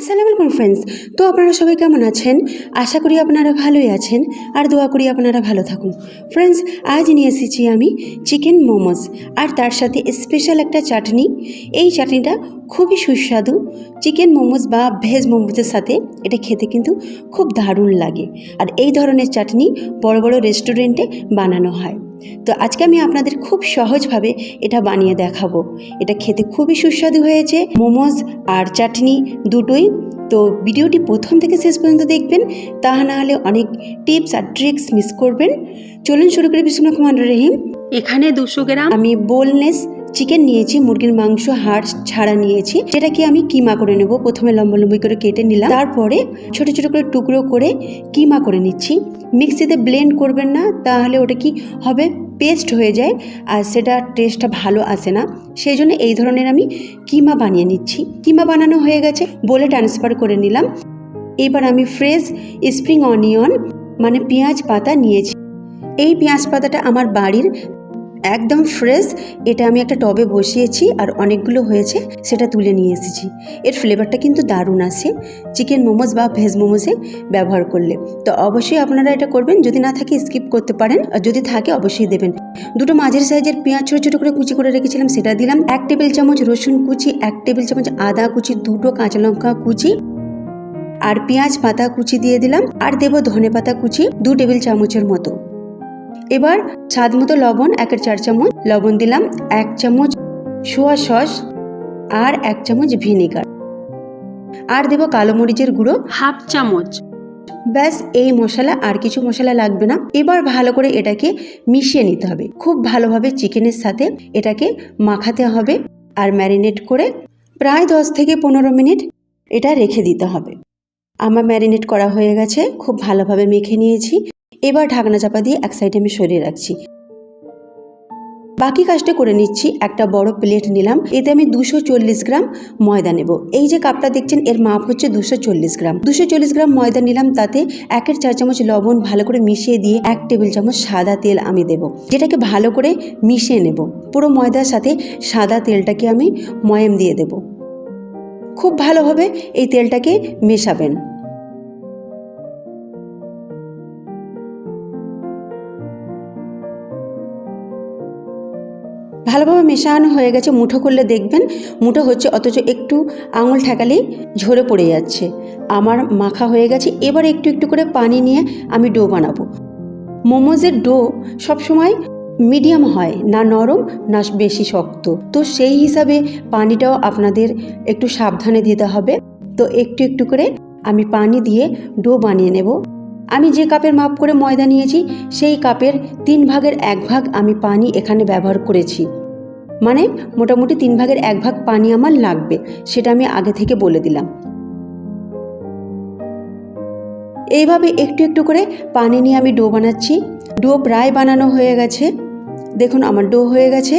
আসসালামু আলাইকুম ফ্রেন্ডস। তো আপনারা সবাই কেমন আছেন? আশা করি আপনারা ভালোই আছেন আর দোয়া করি আপনারা ভালো থাকুন। ফ্রেন্ডস, আজ নিয়ে এসেছি আমি চিকেন মোমোস আর তার সাথে স্পেশাল একটা চাটনি। এই চাটনিটা খুবই সুস্বাদু। চিকেন মোমোস বা ভেজ মোমোসের সাথে এটা খেতে কিন্তু খুব দারুণ লাগে। আর এই ধরনের চাটনি বড় বড় রেস্টুরেন্টে বানানো হয়। তো আজকে আমি আপনাদের খুব সহজভাবে এটা বানিয়ে দেখাবো। এটা খেতে খুবই সুস্বাদু হয়েছে, মোমোস আর চাটনি দুটোই। তো ভিডিওটি প্রথম থেকে শেষ পর্যন্ত দেখবেন, তা না হলে অনেক টিপস আর ট্রিক্স মিস করবেন। চলুন শুরু করি। বিসমিল্লাহির রহমানির রহিম। এখানে 200 গ্রাম আমি বোনলেস চিকেন নিয়েছি, মুরগির মাংস হাড় ছাড়া নিয়েছি, যেটাকে আমি কিমা করে নেব। প্রথমে লম্বা লম্বি করে কেটে নিলাম, তারপরে ছোট ছোট করে টুকরো করে কিমা করে নিচ্ছি। মিক্সিতে ব্লেন্ড করবেন না, তাহলে ওটা কি হবে, পেস্ট হয়ে যায় আর সেটা টেস্টটা ভালো আসে না। সেই জন্য এই ধরনের আমি কিমা বানিয়ে নিচ্ছি। কিমা বানানো হয়ে গেছে, বলে ট্রান্সফার করে নিলাম। এবার আমি ফ্রেশ স্প্রিং অনিয়ন মানে পেঁয়াজ পাতা নিয়েছি। এই পেঁয়াজ পাতাটা আমার বাড়ির একদম ফ্রেশ। এটা আমি একটা টবে বসিয়েছি আর অনেকগুলো হয়েছে, সেটা তুলে নিয়ে এসেছি। এর ফ্লেভারটা কিন্তু দারুণ আসে চিকেন মোমোস বা ভেজ মোমোসে ব্যবহার করলে। তো অবশ্যই আপনারা এটা করবেন, যদি না থাকে স্কিপ করতে পারেন, আর যদি থাকে অবশ্যই দেবেন। দুটো মাঝের সাইজের পেঁয়াজ ছোটো ছোটো করে কুচি করে রেখেছিলাম, সেটা দিলাম। 1 টেবিল চামচ রসুন কুচি, 1 টেবিল চামচ আদা কুচি, 2টো কাঁচা লঙ্কা কুচি আর পেঁয়াজ পাতা কুচি দিয়ে দিলাম। আর দেবো ধনে পাতা কুচি 2 টেবিল চামচের মতো। এবার স্বাদ মতো লবণ, 1/4 চামচ লবণ দিলাম, 1 চামচ সোয়া সস আর 1 চামচ ভিনেগার। আর দেব কালো মরিচের গুঁড়ো 1/2 চামচ। ব্যাস, এই মশলা, আর কিছু মশলা লাগবে না। এবার ভালো করে এটাকে মিশিয়ে নিতে হবে, খুব ভালোভাবে চিকেনের সাথে এটাকে মাখাতে হবে। আর ম্যারিনেট করে প্রায় 10 থেকে 15 মিনিট এটা রেখে দিতে হবে। আমার ম্যারিনেট করা হয়ে গেছে, খুব ভালোভাবে মেখে নিয়েছি। এবার ঢাকনা চাপা দিয়ে এক সাইডে আমি সরিয়ে রাখছি। বাকি কাজটা করে নিচ্ছি। একটা বড় প্লেট নিলাম, এতে আমি 240 গ্রাম ময়দা নেব। এই যে কাপটা দেখছেন, এর মাপ হচ্ছে 240 গ্রাম। 240 গ্রাম ময়দা নিলাম, তাতে 1/4 চামচ লবণ ভালো করে মিশিয়ে দিয়ে 1 টেবিল চামচ সাদা তেল আমি দেব, যেটাকে ভালো করে মিশিয়ে নেব। পুরো ময়দার সাথে সাদা তেলটাকে আমি ময়াম দিয়ে দেব। খুব ভালোভাবে এই তেলটাকে মেশাবেন। ভালোভাবে মেশানো হয়ে গেছে। মুঠো করলে দেখবেন মুঠো হচ্ছে, অথচ একটু আঙুল ঠেকালেই ঝরে পড়ে যাচ্ছে। আমার মাখা হয়ে গেছে। এবার একটু একটু করে পানি নিয়ে আমি ডো বানাবো। মোমোজের ডো সবসময় মিডিয়াম হয়, না নরম না বেশি শক্ত। তো সেই হিসাবে পানিটাও আপনাদের একটু সাবধানে দিতে হবে। তো একটু একটু করে আমি পানি দিয়ে ডো বানিয়ে নেব। আমি যে কাপের মাপ করে ময়দা নিয়েছি, সেই কাপের 3 ভাগের 1 ভাগ আমি পানি এখানে ব্যবহার করেছি। মানে মোটামুটি 3 ভাগের 1 ভাগ পানি আমার লাগবে, সেটা আমি আগে থেকে বলে দিলাম। এইভাবে একটু একটু করে পানি নিয়ে আমি ডো বানাচ্ছি। ডো প্রায় বানানো হয়ে গেছে, দেখুন আমার ডো হয়ে গেছে।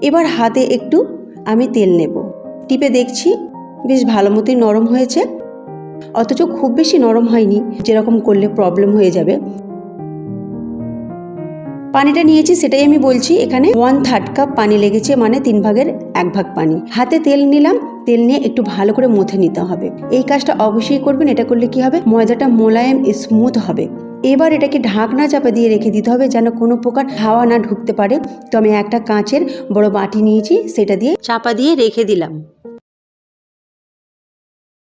এবার হাতে একটু আমি তেল নেব, টিপে দেখছি বেশ ভালো মতোই নরম হয়েছে, অথচ খুব বেশি নরম হয়নি, যেরকম করলে প্রবলেম হয়ে যাবে। পানিটা নিয়েছি সেটাই আমি বলছি, এখানে 1/3 কাপ পানি লেগেছে, মানে 3 ভাগের 1 ভাগ পানি। হাতে তেল নিলাম, তেল নিয়ে একটু ভালো করে মথে নিতে হবে। এই কাজটা অবশ্যই করবেন, এটা করলে কি হবে, ময়দাটা মোলায়েম স্মুথ হবে। এবার এটাকে ঢাকনা চাপা দিয়ে রেখে দিতে হবে, যেন কোনো প্রকার হাওয়া না ঢুকতে পারে। তো আমি একটা কাঁচের বড় বাটি নিয়েছি, সেটা দিয়ে চাপা দিয়ে রেখে দিলাম।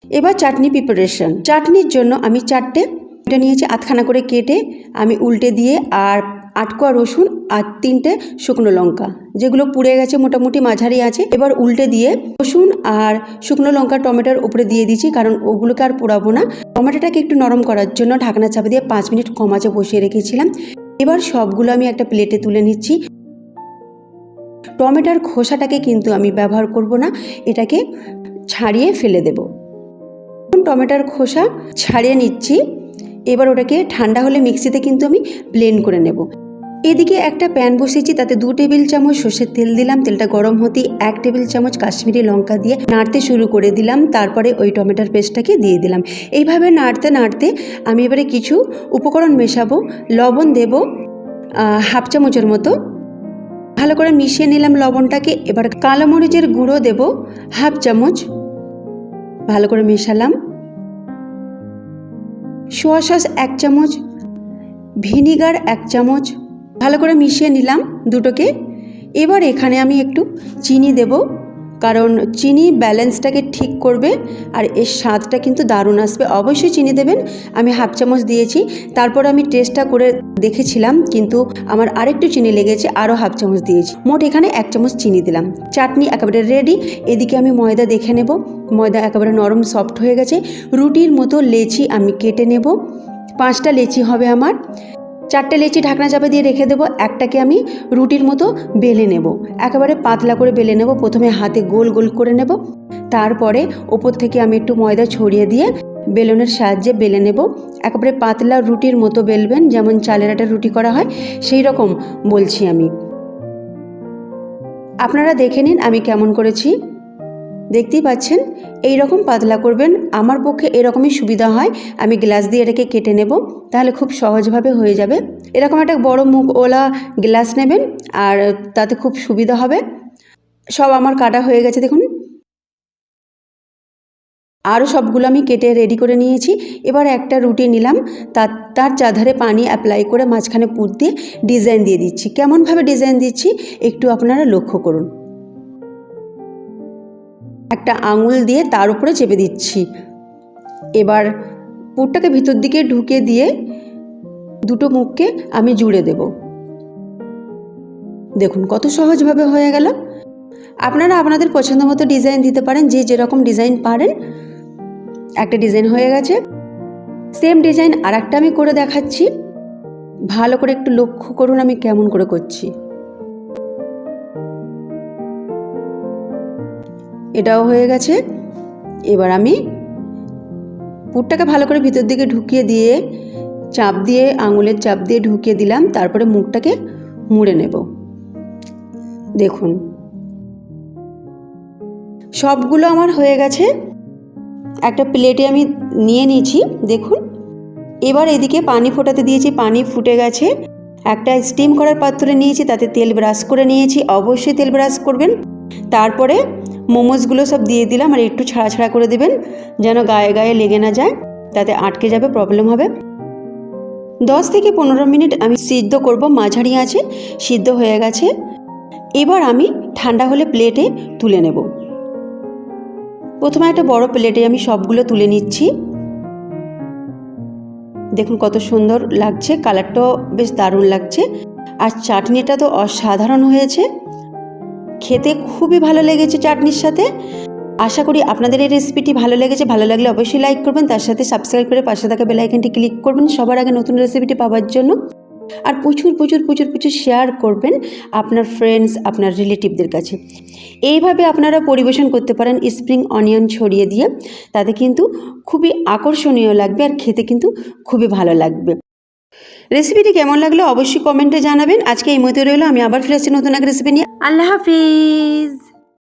এবার চাটনি প্রিপারেশন। চাটনির জন্য আমি 4টে নিয়েছি, আধখানা করে কেটে আমি উল্টে দিয়ে, আর 8 কোয়া রসুন আর 3টে শুকনো লঙ্কা, যেগুলো পুড়ে গেছে মোটামুটি মাঝারি আছে। এবার উল্টে দিয়ে রসুন আর শুকনো লঙ্কা টমেটোর উপরে দিয়ে দিচ্ছি, কারণ ওগুলোকে আর পোড়াবো না। টমেটোটাকে একটু নরম করার জন্য ঢাকনা চাপা দিয়ে 5 মিনিট কম আঁচে বসিয়ে রেখেছিলাম। এবার সবগুলো আমি একটা প্লেটে তুলে নিচ্ছি। টমেটোর খোসাটাকে কিন্তু আমি ব্যবহার করব না, এটাকে ছাড়িয়ে ফেলে দেব। টমেটোর খোসা ছাড়িয়ে নিচ্ছি। এবার ওটাকে ঠান্ডা হলে মিক্সিতে কিন্তু আমি ব্লেন্ড করে নেব। এদিকে একটা প্যান বসিয়েছি, তাতে 2 টেবিল চামচ সর্ষের তেল দিলাম। তেলটা গরম হতেই 1 টেবিল চামচ কাশ্মীরি লঙ্কা দিয়ে নাড়তে শুরু করে দিলাম। তারপরে ওই টমেটোর পেস্টটাকে দিয়ে দিলাম। এইভাবে নাড়তে নাড়তে আমি এবারে কিছু উপকরণ মেশাবো। লবণ দেব 1/2 চামচের মতো, ভালো করে মিশিয়ে নিলাম লবণটাকে। এবার কালো মরিচের গুঁড়ো দেব 1/2 চামচ, ভালো করে মেশালাম। সোয়া সস 1 চামচ, ভিনিগার 1 চামচ, ভালো করে মিশিয়ে নিলাম দুটোকে। এবার এখানে আমি একটু চিনি দেব, কারণ চিনি ব্যালেন্সটাকে ঠিক করবে আর এর স্বাদটা কিন্তু দারুণ আসবে। অবশ্যই চিনি দেবেন। আমি 1/2 চামচ দিয়েছি, তারপর আমি টেস্টটা করে দেখেছিলাম কিন্তু আমার আরেকটু চিনি লেগেছে, আরও 1/2 চামচ দিয়েছি। মোট এখানে 1 চামচ চিনি দিলাম। চাটনি একেবারে রেডি। এদিকে আমি ময়দা দেখে নেব। ময়দা একেবারে নরম সফট হয়ে গেছে। রুটির মতো লেচি আমি কেটে নেব। 5টা লেচি হবে আমার। 4টে লেচি ঢাকনা চাপা দিয়ে রেখে দেবো। একটাকে আমি রুটির মতো বেলে নেব, একেবারে পাতলা করে বেলে নেব। প্রথমে হাতে গোল গোল করে নেব, তারপরে ওপর থেকে আমি একটু ময়দা ছড়িয়ে দিয়ে বেলনের সাহায্যে বেলে নেব। একেবারে পাতলা রুটির মতো বেলবেন, যেমন চালের আটার রুটি করা হয় সেই রকম বলছি আমি। আপনারা দেখে নিন আমি কেমন করেছি, দেখতেই পাচ্ছেন। এই রকম পাতলা করবেন। আমার পক্ষে এরকমই সুবিধা হয়। আমি গ্লাস দিয়ে এটাকে কেটে নেব, তাহলে খুব সহজভাবে হয়ে যাবে। এরকম একটা বড় মুখওয়ালা গ্লাস নেবেন, আর তাতে খুব সুবিধা হবে। সব আমার কাটা হয়ে গেছে দেখুন। আরও সবগুলো আমি কেটে রেডি করে নিয়েছি। এবার একটা রুটি নিলাম, তার চারধারে পানি অ্যাপ্লাই করে মাঝখানে পুর দিয়ে ডিজাইন দিয়ে দিচ্ছি। কেমনভাবে ডিজাইন দিচ্ছি একটু আপনারা লক্ষ্য করুন। একটা আঙুল দিয়ে তার উপরে চেপে দিচ্ছি। এবার পুরটাকে ভিতর দিকে ঢুকে দিয়ে দুটো মুখকে আমি জুড়ে দেব। দেখুন কত সহজভাবে হয়ে গেল। আপনারা আপনাদের পছন্দ মতো ডিজাইন দিতে পারেন, যে যেরকম ডিজাইন পারেন। একটা ডিজাইন হয়ে গেছে। সেম ডিজাইন আর একটা আমি করে দেখাচ্ছি। ভালো করে একটু লক্ষ্য করুন আমি কেমন করে করছি। এটাও হয়ে গেছে। এবার আমি পুরটাকে ভালো করে ভিতর দিকে ঢুকিয়ে দিয়ে চাপ দিয়ে, আঙুলের চাপ দিয়ে ঢুকিয়ে দিলাম। তারপরে মুখটাকে মুড়ে নেব। দেখুন সবগুলো আমার হয়ে গেছে। একটা প্লেটে আমি নিয়ে নিয়েছি দেখুন। এবার এদিকে পানি ফোটাতে দিয়েছি, পানি ফুটে গেছে। একটা স্টিম করার পাত্রে নিয়েছি, তাতে তেল ব্রাশ করে নিয়েছি। অবশ্যই তেল ব্রাশ করবেন। তারপরে মোমোসগুলো সব দিয়ে দিলাম, আর একটু ছাড়া ছাড়া করে দেবেন যেন গায়ে গায়ে লেগে না যায়, তাতে আটকে যাবে, প্রবলেম হবে। 10 থেকে 15 মিনিট আমি সিদ্ধ করব, মাঝারি আঁচে সিদ্ধ হয়ে গেছে। এবার আমি ঠান্ডা হলে প্লেটে তুলে নেব। প্রথমে একটা বড় প্লেটে আমি সবগুলো তুলে নিচ্ছি। দেখুন কত সুন্দর লাগছে, কালারটাও বেশ দারুণ লাগছে। আর চাটনিটা তো অসাধারণ হয়েছে, খেতে খুবই ভালো লেগেছে চাটনির সাথে। আশা করি আপনাদের এই রেসিপিটি ভালো লেগেছে। ভালো লাগলে অবশ্যই লাইক করবেন, তার সাথে সাবস্ক্রাইব করে পাশে থাকা বেল আইকনটি ক্লিক করবেন সবার আগে নতুন রেসিপিটি পাওয়ার জন্য। আর প্রচুর প্রচুর প্রচুর প্রচুর শেয়ার করবেন আপনার ফ্রেন্ডস, আপনার রিলেটিভদের কাছে। এইভাবে আপনারা পরিবেশন করতে পারেন স্প্রিং অনিয়ন ছড়িয়ে দিয়ে, তাতে কিন্তু খুবই আকর্ষণীয় লাগবে আর খেতে কিন্তু খুবই ভালো লাগবে। রেসিপিটি কেমন লাগলো অবশ্যই কমেন্টে জানাবেন। আজকে এই মতো রইলো, আমি আবার ফিরে আসছি নতুন এক রেসিপি নিয়ে। আল্লাহ হাফিজ।